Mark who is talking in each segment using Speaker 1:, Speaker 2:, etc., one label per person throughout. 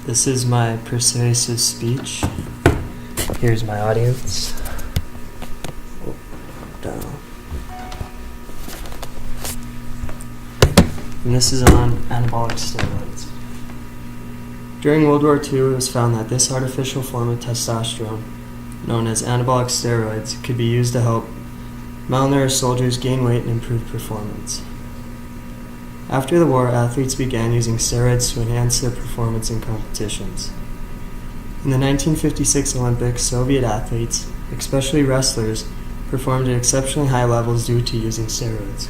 Speaker 1: This is my persuasive speech. Here's my audience. Down. And this is on anabolic steroids. During World War II, it was found that this artificial form of testosterone, known as anabolic steroids, could be used to help malnourished soldiers gain weight and improve performance. After the war, athletes began using steroids to enhance their performance in competitions. In the 1956 Olympics, Soviet athletes, especially wrestlers, performed at exceptionally high levels due to using steroids.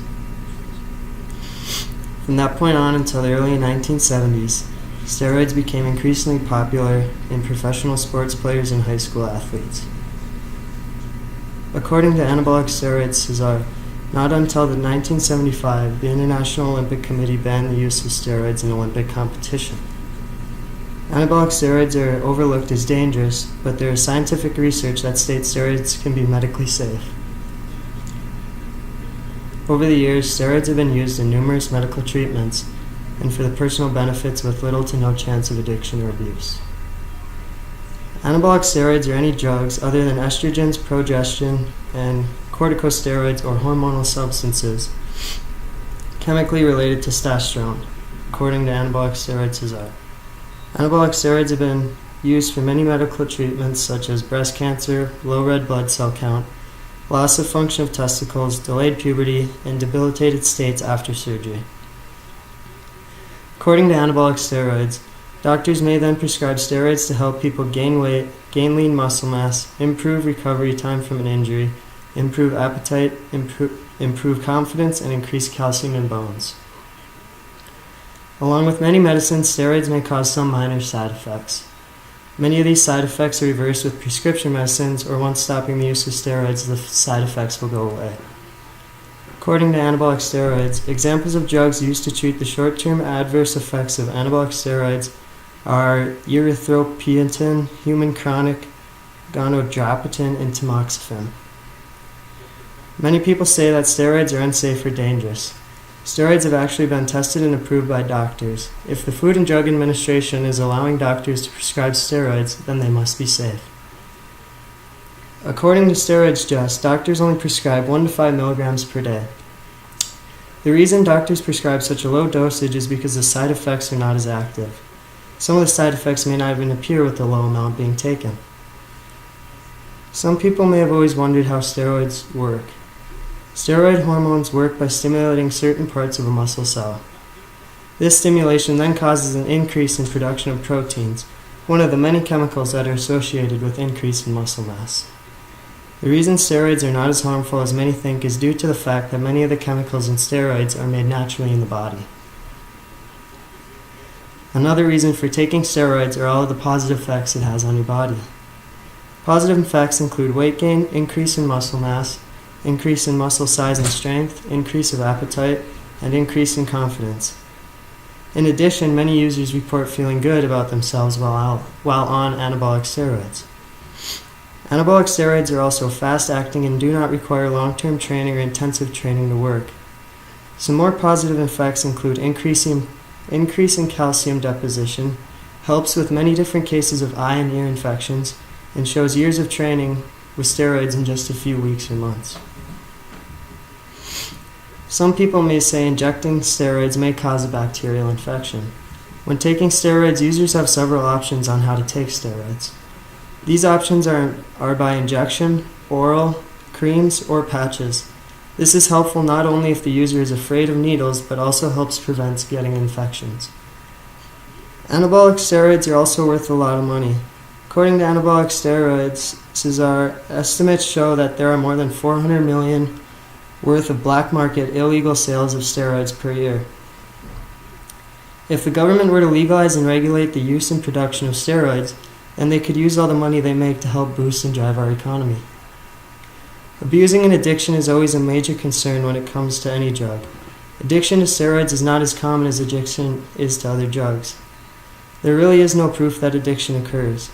Speaker 1: From that point on until the early 1970s, steroids became increasingly popular in professional sports players and high school athletes. According to anabolic steroids, Cesar, not until the 1975, the International Olympic Committee banned the use of steroids in Olympic competition. Anabolic steroids are overlooked as dangerous, but there is scientific research that states steroids can be medically safe. Over the years, steroids have been used in numerous medical treatments and for the personal benefits with little to no chance of addiction or abuse. Anabolic steroids are any drugs other than estrogens, progesterone, and corticosteroids or hormonal substances chemically related to testosterone, according to anabolic steroid Cesar. Anabolic steroids have been used for many medical treatments such as breast cancer, low red blood cell count, loss of function of testicles, delayed puberty, and debilitated states after surgery. According to anabolic steroids, doctors may then prescribe steroids to help people gain weight, gain lean muscle mass, improve recovery time from an injury, improve appetite, improve confidence, and increase calcium in bones. Along with many medicines, steroids may cause some minor side effects. Many of these side effects are reversed with prescription medicines, or once stopping the use of steroids, the side effects will go away. According to anabolic steroids, examples of drugs used to treat the short-term adverse effects of anabolic steroids are erythropoietin, human chronic gonadotropin, and tamoxifen. Many people say that steroids are unsafe or dangerous. Steroids have actually been tested and approved by doctors. If the Food and Drug Administration is allowing doctors to prescribe steroids, then they must be safe. According to Steroids Just, doctors only prescribe 1 to 5 milligrams per day. The reason doctors prescribe such a low dosage is because the side effects are not as active. Some of the side effects may not even appear with the low amount being taken. Some people may have always wondered how steroids work. Steroid hormones work by stimulating certain parts of a muscle cell. This stimulation then causes an increase in production of proteins, one of the many chemicals that are associated with increase in muscle mass. The reason steroids are not as harmful as many think is due to the fact that many of the chemicals in steroids are made naturally in the body. Another reason for taking steroids are all of the positive effects it has on your body. Positive effects include weight gain, increase in muscle mass, increase in muscle size and strength, increase of appetite, and increase in confidence. In addition, many users report feeling good about themselves while on anabolic steroids. Anabolic steroids are also fast-acting and do not require long-term training or intensive training to work. Some more positive effects include increase in calcium deposition, helps with many different cases of eye and ear infections, and shows years of training with steroids in just a few weeks or months. Some people may say injecting steroids may cause a bacterial infection. When taking steroids, users have several options on how to take steroids. These options are by injection, oral, creams, or patches. This is helpful not only if the user is afraid of needles, but also helps prevent getting infections. Anabolic steroids are also worth a lot of money. According to anabolic steroids, Cesar, estimates show that there are more than 400 million worth of black market illegal sales of steroids per year. If the government were to legalize and regulate the use and production of steroids, then they could use all the money they make to help boost and drive our economy. Abusing an addiction is always a major concern when it comes to any drug. Addiction to steroids is not as common as addiction is to other drugs. There really is no proof that addiction occurs.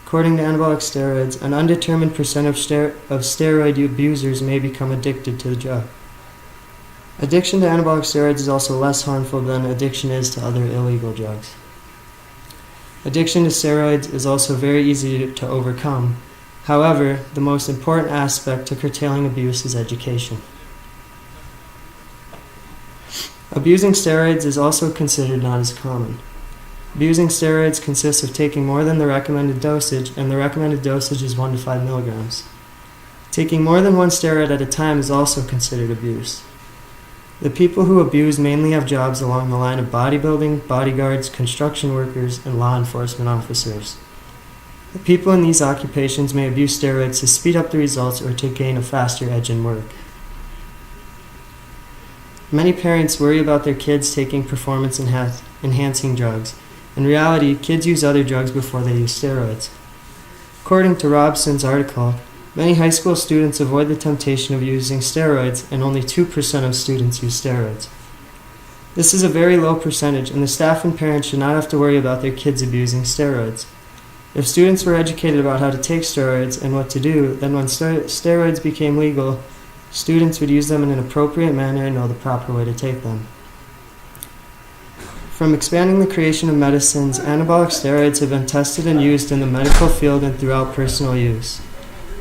Speaker 1: According to anabolic steroids, an undetermined percent of steroid abusers may become addicted to the drug. Addiction to anabolic steroids is also less harmful than addiction is to other illegal drugs. Addiction to steroids is also very easy to overcome. However, the most important aspect to curtailing abuse is education. Abusing steroids is also considered not as common. Abusing steroids consists of taking more than the recommended dosage, and the recommended dosage is 1 to 5 milligrams. Taking more than one steroid at a time is also considered abuse. The people who abuse mainly have jobs along the line of bodybuilding, bodyguards, construction workers, and law enforcement officers. The people in these occupations may abuse steroids to speed up the results or to gain a faster edge in work. Many parents worry about their kids taking performance-enhancing drugs. In reality, kids use other drugs before they use steroids. According to Robson's article, many high school students avoid the temptation of using steroids, and only 2% of students use steroids. This is a very low percentage, and the staff and parents should not have to worry about their kids abusing steroids. If students were educated about how to take steroids and what to do, then when steroids became legal, students would use them in an appropriate manner and know the proper way to take them. From expanding the creation of medicines, anabolic steroids have been tested and used in the medical field and throughout personal use.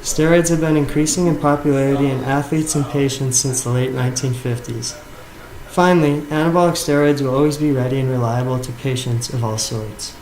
Speaker 1: Steroids have been increasing in popularity in athletes and patients since the late 1950s. Finally, anabolic steroids will always be ready and reliable to patients of all sorts.